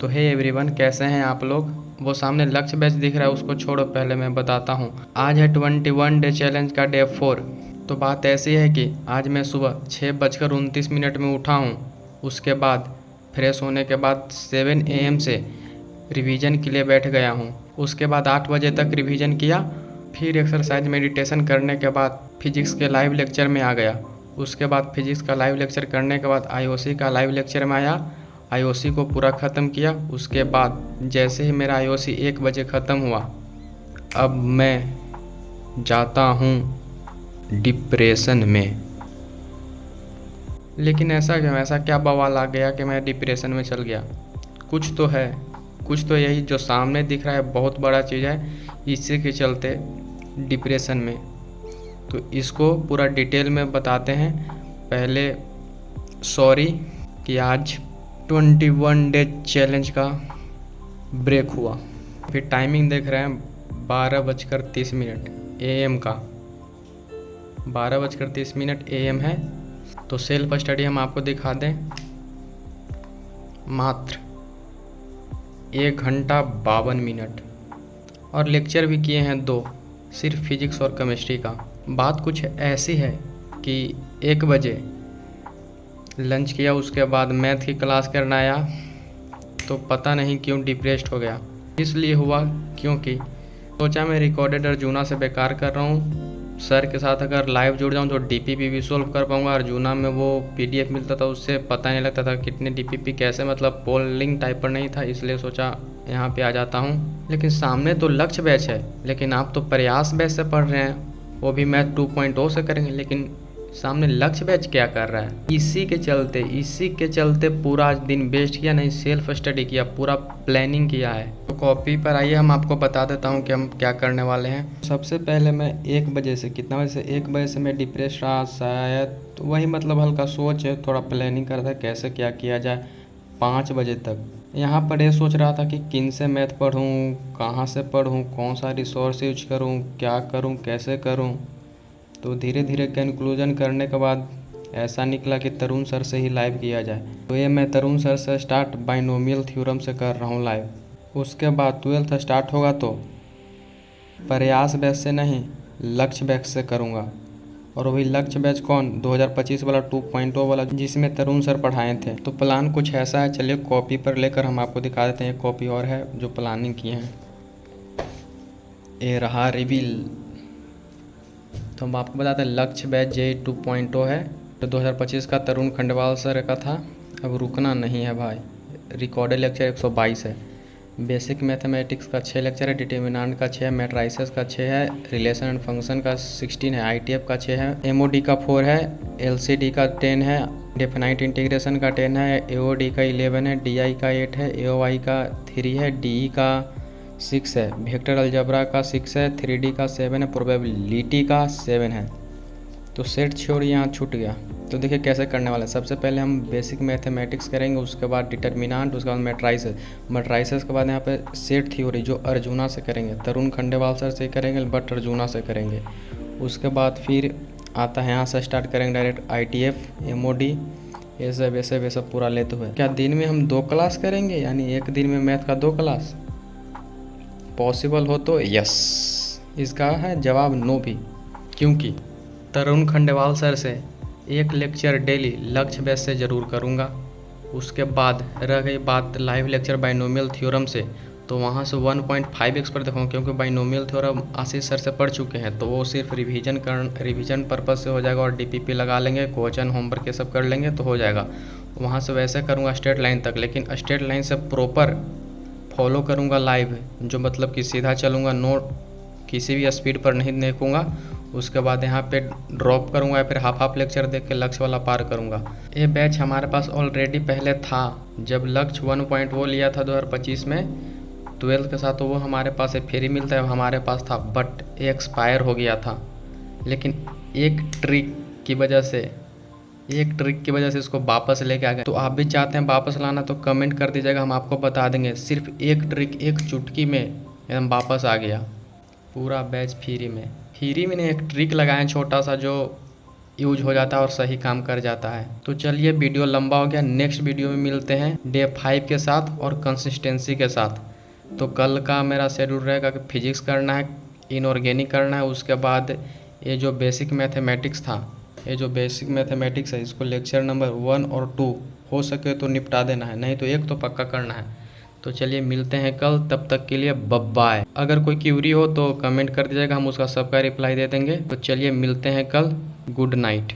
तो hey everyone, कैसे हैं आप लोग। वो सामने लक्ष्य बैच दिख रहा है, उसको छोड़ो, पहले मैं बताता हूँ। आज है 21 डे चैलेंज का डे 4। तो बात ऐसी है कि आज मैं सुबह 6:29 में उठा हूँ। उसके बाद फ्रेश होने के बाद 7 AM से रिवीजन के लिए बैठ गया हूँ। उसके बाद 8 बजे तक रिवीजन किया, फिर एक्सरसाइज मेडिटेशन करने के बाद फिजिक्स के लाइव लेक्चर में आ गया। उसके बाद फिजिक्स का लाइव लेक्चर करने के बाद IOC का लाइव लेक्चर में आया, IOC को पूरा ख़त्म किया। उसके बाद जैसे ही मेरा IOC 1 बजे ख़त्म हुआ, अब मैं जाता हूँ डिप्रेशन में। लेकिन ऐसा क्यों, ऐसा क्या बवाल आ गया कि मैं डिप्रेशन में चल गया। कुछ तो है, कुछ तो यही जो सामने दिख रहा है बहुत बड़ा चीज़ है, इसी के चलते डिप्रेशन में। तो इसको पूरा डिटेल में बताते हैं। पहले सॉरी कि आज 21 डे चैलेंज का ब्रेक हुआ। फिर टाइमिंग देख रहे हैं 12:30 AM का, 12:30 AM है। तो सेल्फ स्टडी हम आपको दिखा दें, मात्र 1 घंटा 52 मिनट, और लेक्चर भी किए हैं 2, सिर्फ फिजिक्स और केमिस्ट्री का। बात कुछ ऐसी है कि 1 बजे लंच किया, उसके बाद मैथ की क्लास करना आया, तो पता नहीं क्यों डिप्रेस्ड हो गया। इसलिए हुआ क्योंकि सोचा मैं रिकॉर्डेड अर्जुना से बेकार कर रहा हूँ। सर के साथ अगर लाइव जुड़ जाऊँ तो DPP भी सॉल्व कर पाऊँगा। अर्जुना में वो PDF मिलता था, उससे पता नहीं लगता था कितने DPP कैसे, मतलब पोलिंग टाइप पर नहीं था, इसलिए सोचा यहाँ पे आ जाता हूँ। लेकिन सामने तो लक्ष्य बैच है, लेकिन आप तो प्रयास बैच से पढ़ रहे हैं, वो भी मैथ 2.0 से करेंगे। लेकिन सामने लक्ष्य बैच क्या कर रहा है। इसी के चलते पूरा आज दिन वेस्ट किया, नहीं सेल्फ स्टडी किया, पूरा प्लानिंग किया है। तो कॉपी पर आइए, हम आपको बता देता हूँ कि हम क्या करने वाले हैं। सबसे पहले मैं 1 बजे से, कितना बजे से, 1 बजे से मैं डिप्रेस रहा शायद, तो वही मतलब हल्का सोच है, थोड़ा प्लानिंग कर रहा था कैसे क्या किया जाए। 5 बजे तक यहाँ पर ये सोच रहा था कि किन से मैथ पढ़ूँ, कहाँ से पढ़ूँ, कौन सा रिसोर्स यूज करूँ, क्या करूँ, कैसे करूँ। तो धीरे धीरे कंक्लूजन करने के बाद ऐसा निकला कि तरुण सर से ही लाइव किया जाए। तो ये मैं तरुण सर से स्टार्ट बाइनोमियल थ्योरम से कर रहा हूँ लाइव। उसके बाद 12th स्टार्ट होगा तो प्रयास बैच से नहीं, लक्ष्य बैच से करूँगा। और वही लक्ष्य बैच कौन, 2025 वाला 2.0 वाला, जिसमें तरुण सर पढ़ाए थे। तो प्लान कुछ ऐसा है, चलिए कॉपी पर लेकर हम आपको दिखा देते हैं। एक कॉपी और है जो प्लानिंग किए हैं, ये रहा रिवील। तो हम आपको बताते हैं लक्ष्य बैच JEE 2.0 है, जो 2025 का तरुण खंडेलवाल सर का था। अब रुकना नहीं है भाई। रिकॉर्डेड लेक्चर 122 है। बेसिक मैथमेटिक्स का 6 लेक्चर है, डिटर्मिनेंट का 6 है, मैट्राइसेस का 6 है, रिलेशन एंड फंक्शन का 16 है, ITF का 6 है, MOD का 4 है, LCD का 10 है, डेफिनाइट इंटीग्रेशन का 10 है, AOD का 11 है, DI का 8 है, AOI का 3 है, DE का 6 है, वेक्टर अलजेब्रा का 6 है, 3D का 7 है, प्रोबेबिलिटी का 7 है। तो सेट थ्योरी यहाँ छूट गया। तो देखिए कैसे करने वाले हैं। सबसे पहले हम बेसिक मैथमेटिक्स करेंगे, उसके बाद डिटर्मिनेंट, उसके बाद मैट्राइसेस के बाद यहाँ पे सेट थ्योरी जो अर्जुना से करेंगे, तरुण खंडेलवाल सर से करेंगे, बट अर्जुना से करेंगे। उसके बाद फिर आता है यहाँ से स्टार्ट करेंगे डायरेक्ट ITF, MOD, ये सब पूरा लेते हुए। क्या दिन में हम 2 क्लास करेंगे, यानी एक दिन में मैथ का 2 क्लास पॉसिबल हो तो यस। इसका है जवाब नो भी, क्योंकि तरुण खंडेलवाल सर से 1 लेक्चर डेली लक्ष्य बैच से ज़रूर करूँगा। उसके बाद रह गई बात लाइव लेक्चर बाइनोमियल थ्योरम से, तो वहाँ से 1.5x पर देखूँगा, क्योंकि बाइनोमियल थ्योरम आशीष सर से पढ़ चुके हैं, तो वो सिर्फ रिवीजन पर्पज़ से हो जाएगा। और DPP लगा लेंगे, क्वेश्चन होमवर्क ये सब कर लेंगे तो हो जाएगा। वहाँ से वैसे करूँगा स्ट्रेट लाइन तक, लेकिन स्ट्रेट लाइन से प्रॉपर फॉलो करूँगा लाइव, जो मतलब कि सीधा चलूँगा, नोट किसी भी स्पीड पर नहीं देखूँगा। उसके बाद यहाँ पे ड्रॉप करूँगा या फिर हाफ लेक्चर देख के लक्ष्य वाला पार करूँगा। ये बैच हमारे पास ऑलरेडी पहले था, जब लक्ष्य 1.0 लिया था 2025 में 12th के साथ, तो वो हमारे पास फ्री मिलता है, हमारे पास था, बट एक्सपायर हो गया था। लेकिन एक ट्रिक की वजह से इसको वापस लेके आ गए। तो आप भी चाहते हैं वापस लाना तो कमेंट कर दीजिएगा, हम आपको बता देंगे। सिर्फ एक ट्रिक, एक चुटकी में एकदम वापस आ गया पूरा बैच फ्री में नहीं। एक ट्रिक लगाएं छोटा सा, जो यूज हो जाता है और सही काम कर जाता है। तो चलिए, वीडियो लंबा हो गया, नेक्स्ट वीडियो में मिलते हैं डे 5 के साथ और कंसिस्टेंसी के साथ। तो कल का मेरा शेड्यूल रहेगा कि फिजिक्स करना है, इनऑर्गेनिक करना है, उसके बाद ये जो बेसिक मैथमेटिक्स था, ये जो बेसिक मैथमेटिक्स है, इसको लेक्चर नंबर 1 और 2 हो सके तो निपटा देना है, नहीं तो 1 तो पक्का करना है। तो चलिए मिलते हैं कल, तब तक के लिए बाय। अगर कोई क्यूरी हो तो कमेंट कर दीजिएगा, हम उसका सबका रिप्लाई दे देंगे। तो चलिए मिलते हैं कल, गुड नाइट।